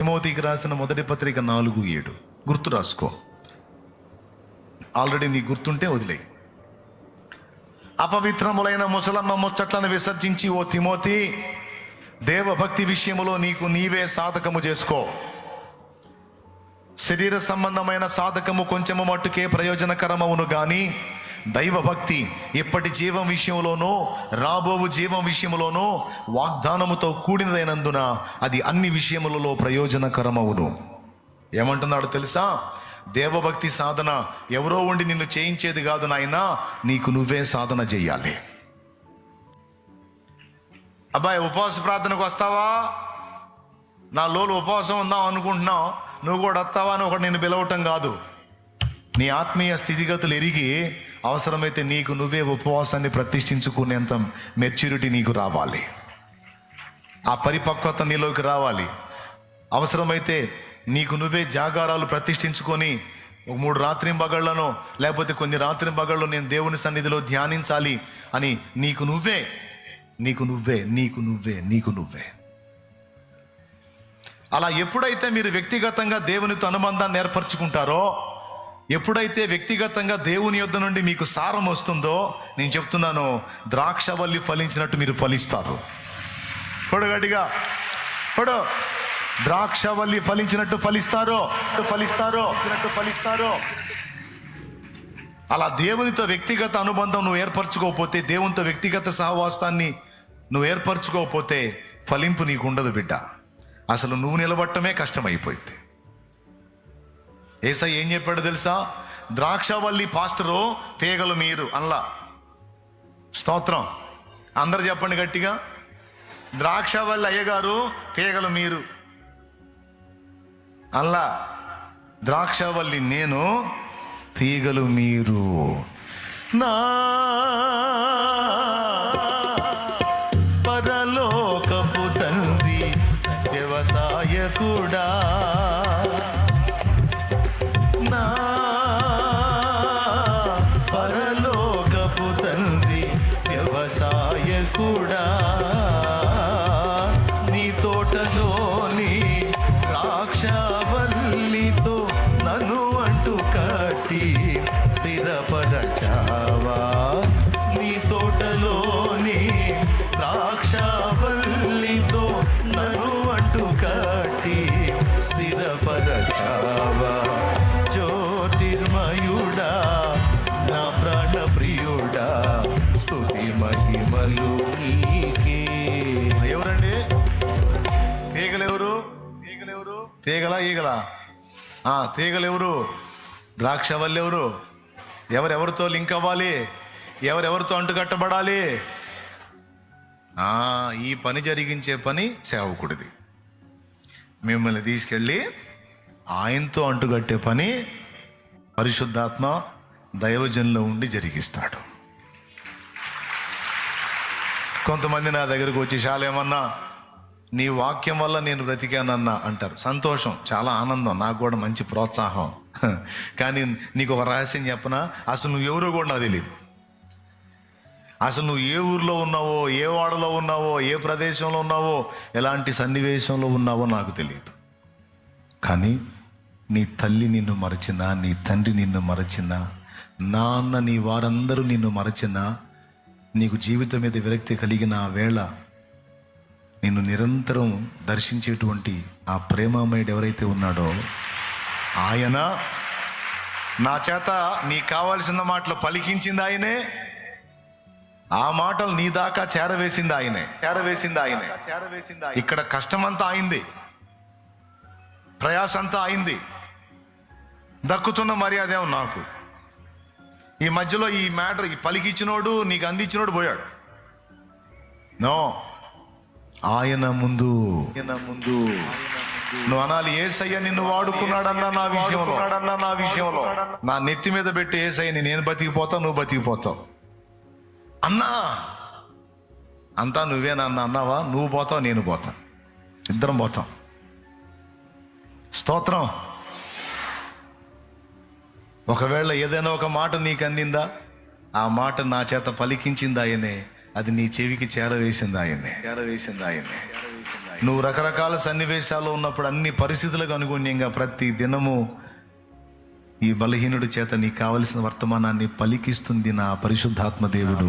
తిమోతికి రాసిన మొదటి పత్రిక 4:7 గుర్తు రాసుకో. ఆల్రెడీ నీ గుర్తుంటే వదిలే. అపవిత్రములైన ముసలమ్మ ముచ్చట్లను విసర్జించి ఓ తిమోతి, దేవభక్తి విషయములో నీకు నీవే సాధకము చేసుకో. శరీర సంబంధమైన సాధకము కొంచెము మట్టుకే ప్రయోజనకరమవును గాని దైవభక్తి ఇప్పటి జీవం విషయంలోనూ రాబోవు జీవం విషయంలోనూ వాగ్దానముతో కూడినదైనందున అది అన్ని విషయములలో ప్రయోజనకరమవును. ఏమంటున్నాడు తెలుసా? దేవభక్తి సాధన ఎవరో ఉండి నిన్ను చేయించేది కాదు నాయనా, నీకు నువ్వే సాధన చెయ్యాలి. అబ్బాయి ఉపవాస ప్రార్థనకు వస్తావా? నా లోలు ఉపవాసం ఉందాం అనుకుంటున్నావు, నువ్వు కూడా వస్తావా అని ఒకటి నేను పిలవటం కాదు. నీ ఆత్మీయ స్థితిగతులు ఎరిగి అవసరమైతే నీకు నువ్వే ఉపవాసాన్ని ప్రతిష్ఠించుకునేంత మెచ్యూరిటీ నీకు రావాలి, ఆ పరిపక్వత నీలోకి రావాలి. అవసరమైతే నీకు నువ్వే జాగారాలు ప్రతిష్ఠించుకొని 3 రాత్రింబగళ్లను లేకపోతే కొన్ని రాత్రింబగళ్ళు నేను దేవుని సన్నిధిలో ధ్యానించాలి అని నీకు నువ్వే అలా ఎప్పుడైతే మీరు వ్యక్తిగతంగా దేవునితో అనుబంధాన్ని ఏర్పరచుకుంటారో, ఎప్పుడైతే వ్యక్తిగతంగా దేవుని యొద్ద నుండి మీకు సారం వస్తుందో, నేను చెప్తున్నాను, ద్రాక్షవల్లి ఫలించినట్టు మీరు ఫలిస్తారు. పొడగడిగా పొడు ద్రాక్షవల్లి ఫలించినట్టు ఫలిస్తారు. అలా దేవునితో వ్యక్తిగత అనుబంధం నువ్వు ఏర్పరచుకోకపోతే, దేవునితో వ్యక్తిగత సహవాసాన్ని నువ్వు ఏర్పరచుకోకపోతే ఫలింపు నీకు ఉండదు బిడ్డ. అసలు నువ్వు నిలబట్టమే కష్టమైపోయింది. యేసయ్య ఏం చెప్పాడు తెలుసా? ద్రాక్షవల్లి పాస్టరు, తీగలు మీరు అన్లా. స్తోత్రం. అందరు చెప్పండి గట్టిగా, ద్రాక్షవల్లి అయ్యగారు, తీగలు మీరు అల్లా. ద్రాక్షవల్లి నేను, తీగలు మీరు. నా పరలోకపు తండ్రి వ్యవసాయకుడా, నా పరలోకపు తండ్రి వ్యవసాయకుడా, నీ తోటలోని ద్రాక్షవల్లితో నన్ను అంటు కట్టి స్థిరపరచావా. నీ తోటలోని ద్రాక్షవల్లితో నన్ను అంటు కట్టి స్థిరపరచావా. జ్యోతిర్మయుడా, నా ప్రాణ ప్రియుడా, స్తుతి మహిమలు నీకే. ఎవరండి తీగలెవరు? తీగలా ఈగలా? తీగలెవరు? ద్రాక్షవల్లి ఎవరు? ఎవరెవరితో లింక్ అవ్వాలి? ఎవరెవరితో అంటుకట్టబడాలి? ఈ పని జరిగించే పని సేవకుడిది. మిమ్మల్ని తీసుకెళ్ళి ఆయనతో అంటుకట్టే పని పరిశుద్ధాత్మ దైవజనులో ఉండి జరిగిస్తాడు. కొంతమంది నా దగ్గరకు వచ్చి, శాలేమన్నా నీ వాక్యం వల్ల నేను బ్రతికానన్నా అంటారు. సంతోషం, చాలా ఆనందం, నాకు కూడా మంచి ప్రోత్సాహం. కానీ నీకు ఒక రహస్యం చెప్పనా? అసలు నువ్వు ఎవరో కూడా నాకు తెలియదు. అసలు నువ్వు ఏ ఊర్లో ఉన్నావో, ఏ వాడలో ఉన్నావో, ఏ ప్రదేశంలో ఉన్నావో, ఎలాంటి సన్నివేశంలో ఉన్నావో నాకు తెలియదు. కానీ నీ తల్లి నిన్ను మరచినా, నీ తండ్రి నిన్ను మరచినా, నాన్న నీ వారందరూ నిన్ను మరచినా, నీకు జీవితం మీద విరక్తి కలిగిన ఆ వేళ నిన్ను నిరంతరం దర్శించేటువంటి ఆ ప్రేమమయుడు ఎవరైతే ఉన్నాడో, ఆయన నా చేత నీకు కావాల్సిన మాటలు పలికించింది ఆయనే, ఆ మాటలు నీ దాకా చేరవేసింది ఆయనే. ఇక్కడ కష్టమంతా అయింది, ప్రయాసంతా అయింది, దక్కుతున్న మర్యాదేమో నాకు. ఈ మధ్యలో ఈ మ్యాటర్, ఈ పలికిచ్చినోడు, నీకు అందించినోడు పోయాడు. నో, ఆయన ముందు నువ్వు అనాలి, యేసయ్య నిన్ను వాడుకున్నాడన్నా నా విషయంలో, నా నెత్తి మీద పెట్టి యేసయ్యని నేను బతికిపోతావు, నువ్వు బతికిపోతావు అన్నా. అంతా నువ్వే నాన్న అన్నావా? నువ్వు పోతావు, నేను పోతా, ఇద్దరం పోతాం. స్తోత్రం. ఒకవేళ ఏదైనా ఒక మాట నీకు అందిందా, ఆ మాట నా చేత పలికించింది ఆయనే, అది నీ చెవికి చేరవేసింది ఆయనే. నువ్వు రకరకాల సన్నివేశాలు ఉన్నప్పుడు అన్ని పరిస్థితులకు అనుగుణ్యంగా ప్రతి దినము ఈ బలహీనుడి చేత నీకు కావలసిన వర్తమానాన్ని పలికిస్తుంది నా పరిశుద్ధాత్మ దేవుడు,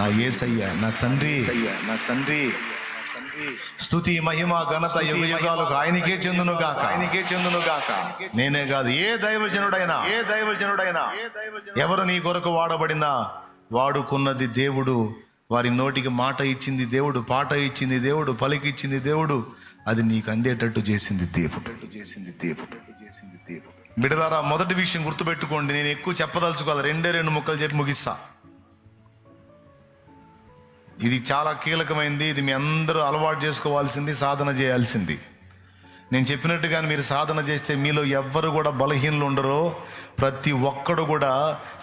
నా యేసయ్య, నా తండ్రి. స్తుతి మహిమ ఘనత యుగ యుగాలకు ఆయనకే చెందునుగాక. నేనే కాదు, ఏ దైవజనుడైనా ఎవరు నీ కొరకు వాడబడినా వాడుకున్నది దేవుడు. వారి నోటికి మాట ఇచ్చింది దేవుడు, పాట ఇచ్చింది దేవుడు, పలికిచ్చింది దేవుడు. అది నీకు అందేటట్టు చేసింది దేవుడు. బిడ్డలారా, మొదటి విషయం గుర్తుపెట్టుకోండి. నేను ఎక్కువ చెప్పదలుచుకోవాలి, రెండు ముక్కలు చెప్పి ముగిస్తా. ఇది చాలా కీలకమైంది. ఇది మీ అందరూ అలవాటు చేసుకోవాల్సింది, సాధన చేయాల్సింది. నేను చెప్పినట్టుగా మీరు సాధన చేస్తే మీలో ఎవ్వరు కూడా బలహీనలు ఉండరో. ప్రతి ఒక్కడు కూడా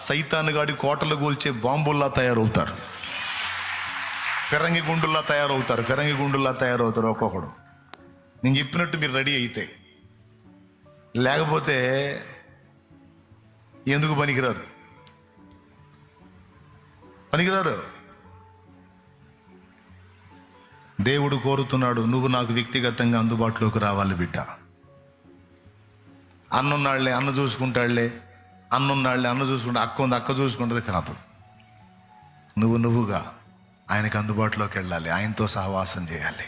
సైతాను గాడి కోటలు కూల్చే బాంబుల్లా తయారవుతారు, ఫిరంగి గుండుల్లా తయారవుతారు ఒక్కొక్కడు. నేను చెప్పినట్టు మీరు రెడీ అయితే. లేకపోతే ఎందుకు పనికిరారు. దేవుడు కోరుతున్నాడు, నువ్వు నాకు వ్యక్తిగతంగా అందుబాటులోకి రావాలి బిడ్డ. అన్నున్నాళ్లే అన్న చూసుకుంటాళ్లే, అన్న చూసుకుంటా, అక్క చూసుకుంటుంది కాదు. నువ్వుగా ఆయనకు అందుబాటులోకి వెళ్ళాలి, ఆయనతో సహవాసం చేయాలి.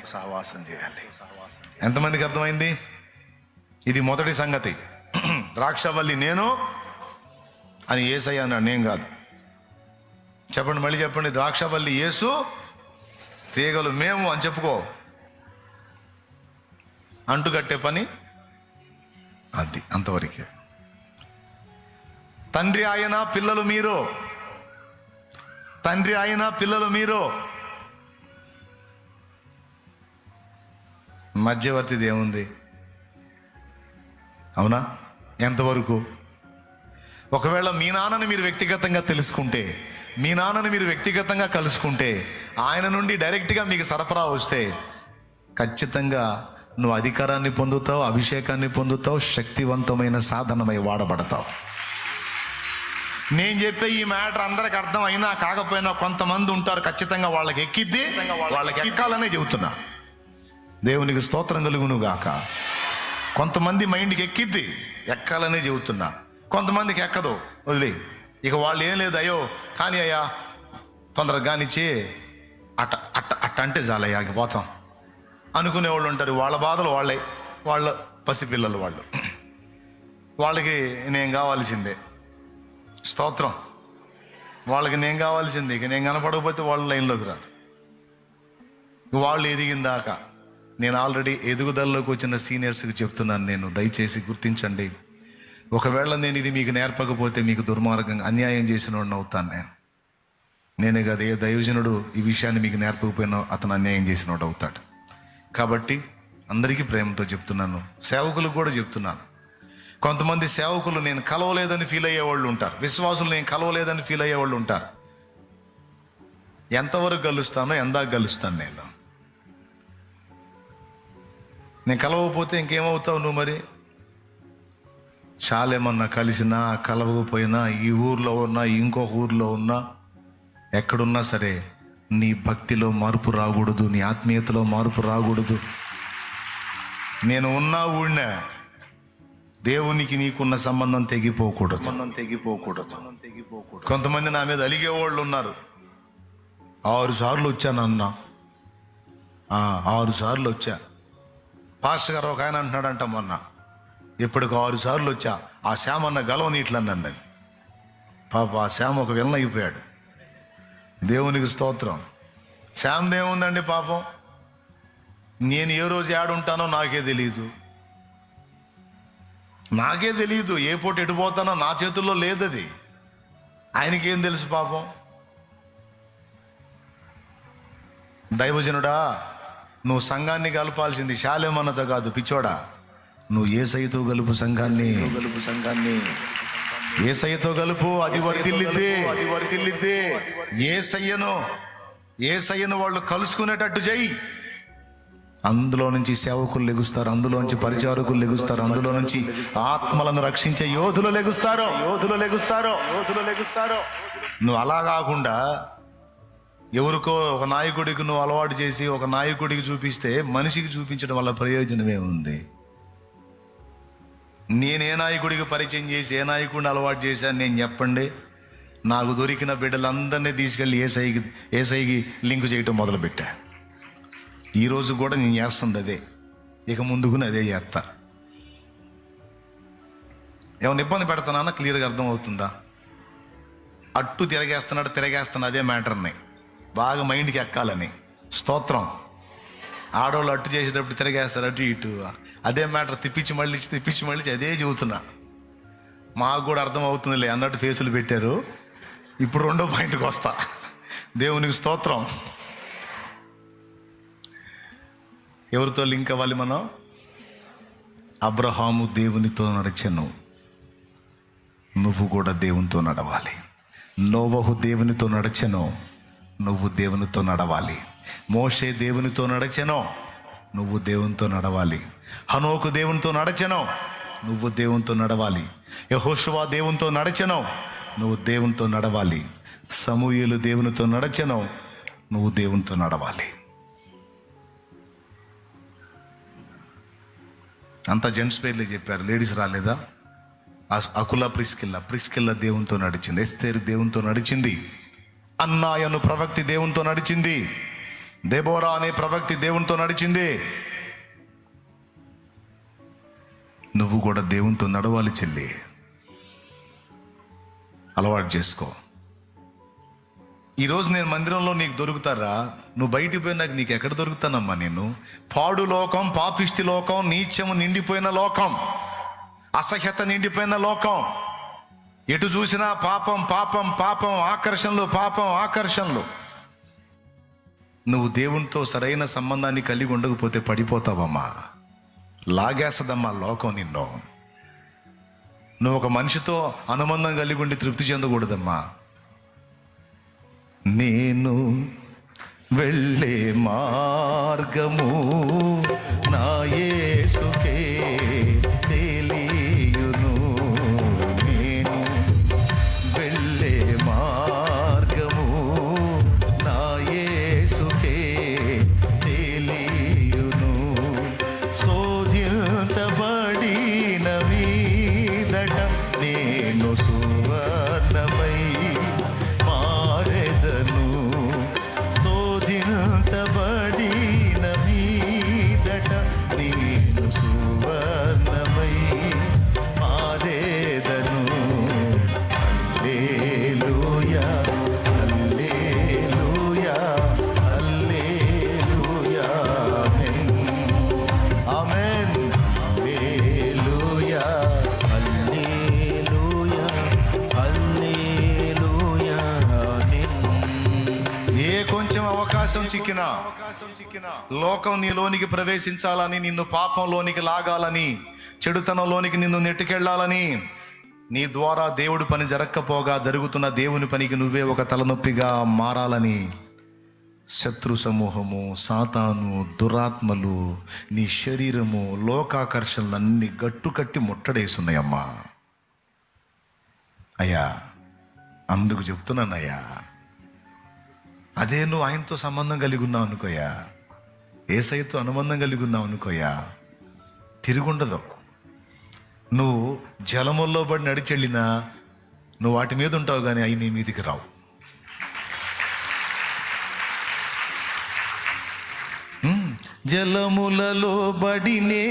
ఎంతమందికి అర్థమైంది? ఇది మొదటి సంగతి. ద్రాక్షవల్లి నేను అని యేసయ్య అన్నాడు, నేను కాదు. చెప్పండి, మళ్ళీ చెప్పండి. ద్రాక్షవల్లి యేసు, తీగలు మేము అని చెప్పుకో. అంటుకట్టే పని అది, అంతవరకే. తండ్రి ఆయన పిల్లలు మీరు. మధ్యవర్తిది ఏముంది? అవునా? ఎంతవరకు? ఒకవేళ మీ నాన్నని మీరు వ్యక్తిగతంగా తెలుసుకుంటే, మీ నాన్నని మీరు వ్యక్తిగతంగా కలుసుకుంటే, ఆయన నుండి డైరెక్ట్గా మీకు సరఫరా వస్తే ఖచ్చితంగా నువ్వు అధికారాన్ని పొందుతావు, అభిషేకాన్ని పొందుతావు, శక్తివంతమైన సాధనమై వాడబడతావు. నేను చెప్పే ఈ మ్యాటర్ అందరికి అర్థం అయినా కాకపోయినా కొంతమంది ఉంటారు, ఖచ్చితంగా వాళ్ళకి ఎక్కిద్ది, వాళ్ళకి ఎక్కాలనే చెబుతున్నా. దేవునికి స్తోత్రం కలుగును గాక. కొంతమంది మైండ్కి ఎక్కిద్ది, ఎక్కాలనే చెబుతున్నా. కొంతమందికి ఎక్కదు, వదిలే. ఇక వాళ్ళు ఏం లేదు, అయ్యో కానీ అయ్యా తొందరగా కానిచ్చి అట్ట అంటే చాలయ్యా పోతాం అనుకునే వాళ్ళు ఉంటారు. వాళ్ళ బాధలు వాళ్ళ పసిపిల్లలు వాళ్ళకి నేను కావాల్సిందే. స్తోత్రం. వాళ్ళకి నేను కావాల్సిందే. ఇక నేను కనపడకపోతే వాళ్ళు లైన్లోకి రారు. వాళ్ళు ఎదిగిందాక నేను ఆల్రెడీ ఎదుగుదలలోకి వచ్చిన సీనియర్స్కి చెప్తున్నాను, నేను దయచేసి గుర్తించండి. ఒకవేళ నేను ఇది మీకు నేర్పకపోతే మీకు దుర్మార్గంగా అన్యాయం చేసిన వాడిని అవుతాను. నేనే కాదు, ఏ దైవజనుడు ఈ విషయాన్ని మీకు నేర్పకపోయినా అతను అన్యాయం చేసిన వాడు అవుతాడు. కాబట్టి అందరికీ ప్రేమతో చెప్తున్నాను, సేవకులకు కూడా చెప్తున్నాను. కొంతమంది సేవకులు నేను కలవలేదని ఫీల్ అయ్యేవాళ్ళు ఉంటారు, విశ్వాసులు నేను కలవలేదని ఫీల్ అయ్యేవాళ్ళు ఉంటారు. ఎంతవరకు కలుస్తానో ఎందాక కలుస్తాను. నేను కలవకపోతే ఇంకేమవుతావు నువ్వు? మరి చాలేమన్నా కలిసినా కలవకపోయినా, ఈ ఊర్లో ఉన్నా ఇంకొక ఊర్లో ఉన్నా, ఎక్కడున్నా సరే నీ భక్తిలో మార్పు రాకూడదు, నీ ఆత్మీయతలో మార్పు రాకూడదు. నేను ఉన్నా ఊడినా దేవునికి నీకున్న సంబంధం తెగిపోకూడదు. కొంతమంది నా మీద అలిగేవాళ్ళు ఉన్నారు. 6 సార్లు వచ్చానన్నా, 6 సార్లు వచ్చా. పాస్టర్ గారు ఒక ఆయన అంటున్నాడంట, మొన్న ఇప్పటికి 6 సార్లు వచ్చా, ఆ శ్యామ అన్న గలవ నీట్లన్నాను. పాప ఆ శ్యామ ఒక విలన్ అయిపోయాడు. దేవునికి స్తోత్రం. శ్యామ్ ఏముందండి పాపం, నేను ఏ రోజు ఏడుంటానో నాకే తెలియదు, ఏ పూట ఎడిపోతానో నా చేతుల్లో లేదది. ఆయనకేం తెలుసు పాపం. దైవజనుడా, నువ్వు సంఘాన్ని కలపాల్సింది శాలేమన్నతో కాదు పిచ్చోడా. నువ్వు యేసయ్యతో కలుపు సంఘాన్ని, యేసయ్యతో కలుపు. అది వర్ధిల్లితే యేసయ్యను వాళ్ళు కలుసుకునేటట్టు చెయ్యి. అందులో నుంచి సేవకులు లెగుస్తారు, అందులో నుంచి పరిచారకులు లెగుస్తారు, అందులో నుంచి ఆత్మలను రక్షించే యోధులు లెగుస్తారు. నువ్వు అలా కాకుండా ఎవరికో ఒక నాయకుడికి నువ్వు అలవాటు చేసి ఒక నాయకుడికి చూపిస్తే మనిషికి చూపించడం వల్ల ప్రయోజనమే ఉంది. నేనే నాయకుడికి పరిచయం చేసి ఏ నాయకుడిని అలవాటు చేశాను నేను చెప్పండి? నాకు దొరికిన బిడ్డలందరినీ తీసుకెళ్ళి ఏసైకి లింక్ చేయటం మొదలుపెట్టా. ఈరోజు కూడా నేను చేస్తుంది అదే, ఇక ముందుకుని అదే చేస్తా. ఏమైనా ఇబ్బంది పెడతానా? క్లియర్గా అర్థమవుతుందా? అట్టు తిరగేస్తున్నా అదే మ్యాటర్ని బాగా మైండ్కి ఎక్కాలని. స్తోత్రం. ఆడవాళ్ళు అట్టు చేసేటప్పుడు తిరగేస్తారు అటు ఇటు, అదే మ్యాటర్ తిప్పించి మళ్ళీ అదే చెబుతున్నా. మాకు కూడా అర్థం అవుతుందిలే అన్నట్టు ఫేసులు పెట్టారు. ఇప్పుడు రెండో పాయింట్కి వస్తా. దేవునికి స్తోత్రం. ఎవరితో లింక్ అవ్వాలి మనం? అబ్రహాము దేవునితో నడిచెను, నువ్వు కూడా దేవునితో నడవాలి. నోవహు దేవునితో నడిచెను, నువ్వు దేవునితో నడవాలి. మోషే దేవునితో నడిచెను, నువ్వు దేవునితో నడవాలి. హనోకు దేవునితో నడిచెను, నువ్వు దేవునితో నడవాలి. యెహోషువ దేవునితో నడిచెను, నువ్వు దేవునితో నడవాలి. సమూయేలు దేవునితో నడిచెను, నువ్వు దేవునితో నడవాలి. అంతా జెంట్స్ పేర్లే చెప్పారు, లేడీస్ రాలేదా? అకుల ప్రిస్కిల్ల దేవునితో నడిచింది. ఎస్తేరు దేవునితో నడిచింది. అన్నాయను ప్రవక్తి దేవునితో నడిచింది. దెబోరా అనే ప్రవక్తి దేవునితో నడిచింది. నువ్వు కూడా దేవునితో నడవాలి చెల్లి. అలవాటు చేసుకో. ఈరోజు నేను మందిరంలో నీకు దొరుకుతారా? నువ్వు బయటికి పోయినాక నీకు ఎక్కడ దొరుకుతానమ్మా? నేను పాడు లోకం, పాపిష్టి లోకం, నీచము నిండిపోయిన లోకం, అసహ్యత నిండిపోయిన లోకం. ఎటు చూసినా పాపం పాపం పాపం, ఆకర్షణలు. నువ్వు దేవునితో సరైన సంబంధాన్ని కలిగి ఉండకపోతే పడిపోతావమ్మా. లాగేస్తుందమ్మా లోకం నిన్ను. నువ్వు ఒక మనిషితో అనుబంధం కలిగి ఉండి తృప్తి చెందకూడదమ్మా. నేను వెళ్ళే మార్గము నా యేసుకే తెలియును. నేను వెళ్ళే మార్గము నా యేసుకే తెలియును. శోధించబడిన మీదట నేను సువర్ణమై మారెదను. శోధించబడిన మీదట నేను సువర్ణమై మారెదను. హల్లెలూయా, హల్లెలూయా, హల్లెలూయా, ఆమేన్, హల్లెలూయా, హల్లెలూయా, హల్లెలూయా, ఆమేన్. ఏ కొంచెం అవకాశం చిక్కినా లోకం నీలోనికి ప్రవేశించాలని, నిన్ను పాపంలోనికి లాగాలని, చెడుతనంలోనికి నిన్ను నెట్టుకెళ్లాలని, నీ ద్వారా దేవుడి పని జరగకపోగా జరుగుతున్న దేవుని పనికి నువ్వే ఒక తలనొప్పిగా మారాలని శత్రు సమూహము, సాతాను, దురాత్మలు, నీ శరీరము, లోకాకర్షణలన్నీ గట్టుకట్టి ముట్టడేస్తున్నాయమ్మా. అయ్యా, అందుకు చెప్తున్నానయ్యా, అదే నువ్వు ఆయనతో సంబంధం కలిగి ఉన్నావు అనుకోయా, యేసయ్యతో అనుబంధం కలిగి ఉన్నావు అనుకోయా, తిరుగుండదు. నువ్వు జలముల్లో పడి నడిచెళ్ళినా నువ్వు వాటి మీద ఉంటావు, కానీ అవి నీ మీదికి రావు. జలములలో బడినే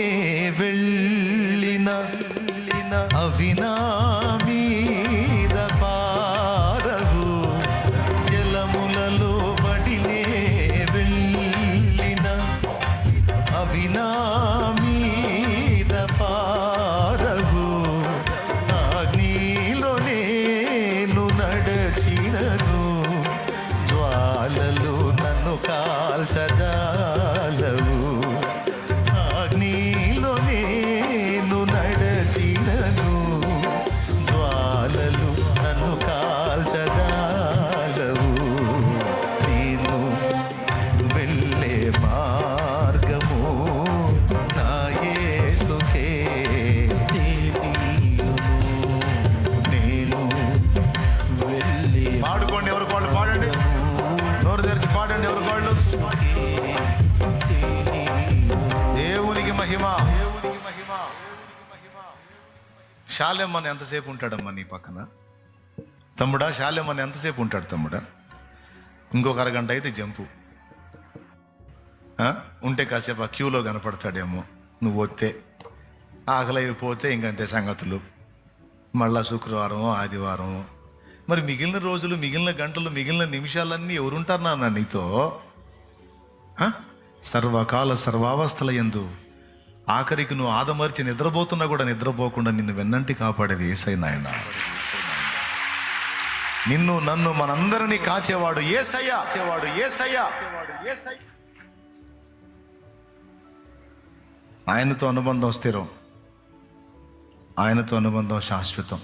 వెళ్ళిన అవి నా మీద పారవు. జలములలో బడినే వెళ్ళిన అవి నా మీద పారవు. అగ్నిలో నేను నడచినను, జ్వాలలు నన్ను కాల్చజాలవు. అగ్నిలో నేను నడచినను, శాలెమ్మని ఎంతసేపు ఉంటాడమ్మా నీ పక్కన? తమ్ముడా, శాలెమ్మని ఎంతసేపు ఉంటాడు తమ్ముడా? ఇంకొక అరగంట అయితే జంపు. ఉంటే కాసేపు ఆ క్యూలో కనపడతాడేమో, నువ్వు వస్తే ఆకలి అయిపోతే ఇంకంతే సంగతులు. మళ్ళా శుక్రవారం, ఆదివారం, మరి మిగిలిన రోజులు, మిగిలిన గంటలు, మిగిలిన నిమిషాలన్నీ ఎవరుంటారు నాన్న నీతో? సర్వకాల సర్వావస్థల యందు ఆఖరికి నువ్వు ఆదమర్చి నిద్రపోతున్నా కూడా నిద్రపోకుండా నిన్ను వెన్నంటి కాపాడేది యేసయ్య నాయన. నిన్ను నన్ను మనందరినీ కాచేవాడు యేసయ్య. ఆయనతో అనుబంధం స్థిరం, ఆయనతో అనుబంధం శాశ్వతం.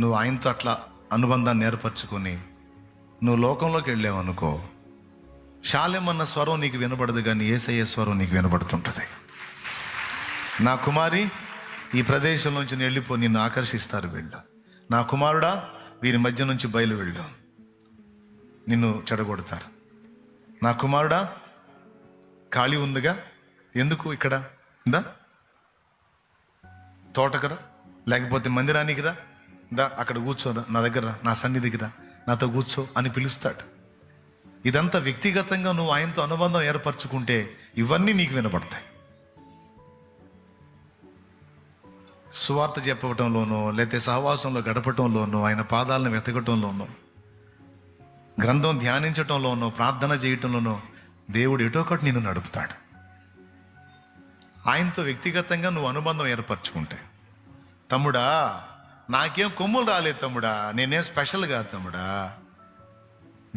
నువ్వు ఆయనతో అట్లా అనుబంధాన్ని ఏర్పరచుకొని నువ్వు లోకంలోకి వెళ్ళావనుకో, శాలెమన్న స్వరం నీకు వినబడదు, కానీ యేసయ్య స్వరం నీకు వినబడుతుంటుంది. నా కుమారి, ఈ ప్రదేశం నుంచి వెళ్ళిపో, నిన్ను ఆకర్షిస్తారు వీళ్ళు. నా కుమారుడా, వీరి మధ్య నుంచి బయలు వెళ్ళు, నిన్ను చెడగొడతారు. నా కుమారుడా, ఖాళీ ఉందిగా, ఎందుకు ఇక్కడ దా, తోటకురా, లేకపోతే మందిరానికి రా, దా అక్కడ కూర్చోరా, నా దగ్గర, నా సన్నిధికి రా, నాతో కూర్చో అని పిలుస్తాడు. ఇదంతా వ్యక్తిగతంగా నువ్వు ఆయనతో అనుబంధం ఏర్పరచుకుంటే ఇవన్నీ నీకు వినపడతాయి. సువార్త చెప్పటంలోనో, లేకపోతే సహవాసంలో గడపటంలోనో, ఆయన పాదాలను వెతకటంలోనో, గ్రంథం ధ్యానించటంలోనో, ప్రార్థన చేయటంలోనో దేవుడు ఎటో ఒకటి నిన్ను నడుపుతాడు. ఆయనతో వ్యక్తిగతంగా నువ్వు అనుబంధం ఏర్పరచుకుంటే, తమ్ముడా నాకేం కొమ్ములు రాలేదు తమ్ముడా, నేనేం స్పెషల్ కాదు తమ్ముడా,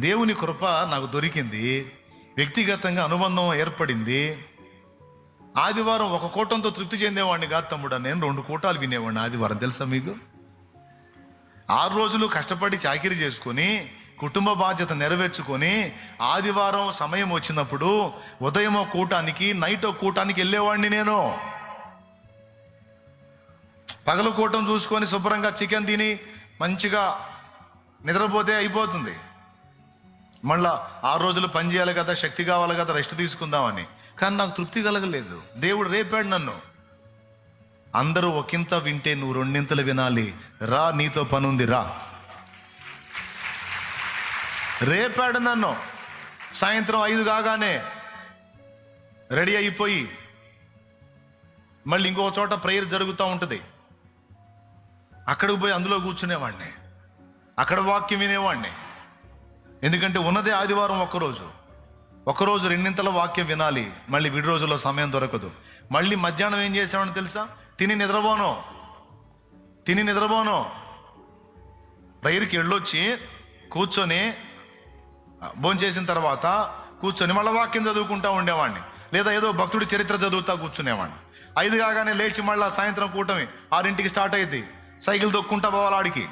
దేవుని కృప నాకు దొరికింది, వ్యక్తిగతంగా అనుబంధం ఏర్పడింది. ఆదివారం ఒక కూటంతో తృప్తి చెందేవాడిని కాదు తమ్ముడా, నేను 2 కూటాలు వినేవాడిని ఆదివారం. తెలుసా మీకు? 6 రోజులు కష్టపడి చాకిరీ చేసుకొని, కుటుంబ బాధ్యత నెరవేర్చుకొని, ఆదివారం సమయం వచ్చినప్పుడు ఉదయం కూటానికి, నైట్ కూటానికి వెళ్ళేవాడిని నేను. పగలు కూటం చూసుకొని శుభ్రంగా చికెన్ తిని మంచిగా నిద్రపోతే అయిపోతుంది. మళ్ళా 6 రోజులు పని చేయాలి కదా, శక్తి కావాలి కదా, రెస్ట్ తీసుకుందామని. కానీ నాకు తృప్తి కలగలేదు. దేవుడు రేపాడు నన్ను. అందరూ ఒకంత వింటే నువ్వు 2 వినాలి. రా, నీతో పని ఉంది, రా. రేపాడు నన్ను. సాయంత్రం 5 కాగానే రెడీ అయిపోయి మళ్ళీ ఇంకో చోట ప్రేయర్ జరుగుతూ ఉంటుంది, అక్కడికి పోయి అందులో కూర్చునేవాడిని, అక్కడ వాక్యం వినేవాడిని. ఎందుకంటే ఉన్నదే ఆదివారం ఒక్కరోజు 2 వాక్యం వినాలి. మళ్ళీ విడి రోజుల్లో సమయం దొరకదు. మళ్ళీ మధ్యాహ్నం ఏం చేసేవాడిని తెలుసా? తిని నిద్రపోను. ప్రేయర్కి వెళ్ళొచ్చి కూర్చొని భోంచేసిన తర్వాత కూర్చొని మళ్ళీ వాక్యం చదువుకుంటా ఉండేవాడిని, లేదా ఏదో భక్తుడి చరిత్ర చదువుతా కూర్చునేవాడిని. 5 కాగానే లేచి మళ్ళీ సాయంత్రం కూటమి 6ంటికి స్టార్ట్ అయింది. సైకిల్ దొక్కుంటా పోవాలి ఆడికి.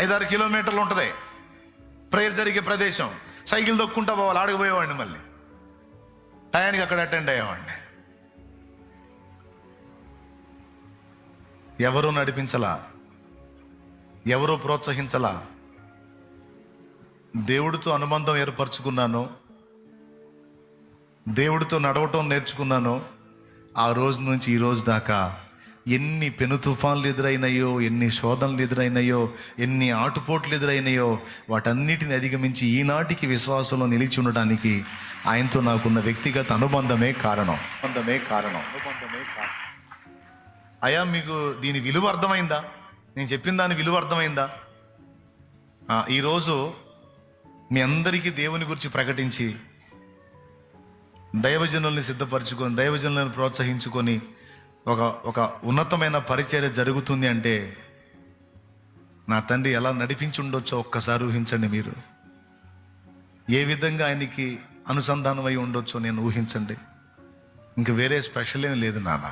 5-6 కిలోమీటర్లు ఉంటుంది ప్రేయర్ జరిగే ప్రదేశం. సైకిల్ దొక్కుంటా పోవాలి, ఆడికి పోయేవాడిని. మళ్ళీ టయానికి అక్కడ అటెండ్ అయ్యేవాడిని. ఎవరూ నడిపించలా, ఎవరూ ప్రోత్సహించలా. దేవుడితో అనుబంధం ఏర్పరచుకున్నాను, దేవుడితో నడవటం నేర్చుకున్నాను. ఆ రోజు నుంచి ఈ రోజు దాకా ఎన్ని పెను తుఫాన్లు ఎదురైనాయో, ఎన్ని శోధనలు ఎదురైనాయో, ఎన్ని ఆటుపోట్లు ఎదురైనాయో, వాటన్నిటిని అధిగమించి ఈనాటికి విశ్వాసంలో నిలిచి ఉండడానికి ఆయనతో నాకున్న వ్యక్తిగత అనుబంధమే కారణం. అయ్యా, మీకు దీని విలువ అర్థమైందా? నేను చెప్పిన దాని విలువ అర్థమైందా? ఈరోజు మీ అందరికీ దేవుని గురించి ప్రకటించి, దైవజనుల్ని సిద్ధపరచుకొని, దైవజనులను ప్రోత్సహించుకొని ఒక ఉన్నతమైన పరిచర్య జరుగుతుంది అంటే నా తండ్రి ఎలా నడిపించి ఉండొచ్చో ఒక్కసారి ఊహించండి. మీరు ఏ విధంగా ఆయనకి అనుసంధానం అయి ఉండొచ్చో నేను ఊహించండి. ఇంక వేరే స్పెషల్ ఏం లేదు నాన్న,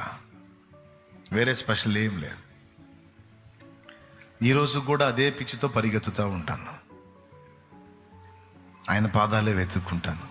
వేరే స్పెషల్ ఏం లేదు. ఈరోజు కూడా అదే పిచ్చితో పరిగెత్తుతూ ఉంటాను, ఆయన పాదాలే వెతుక్కుంటాను.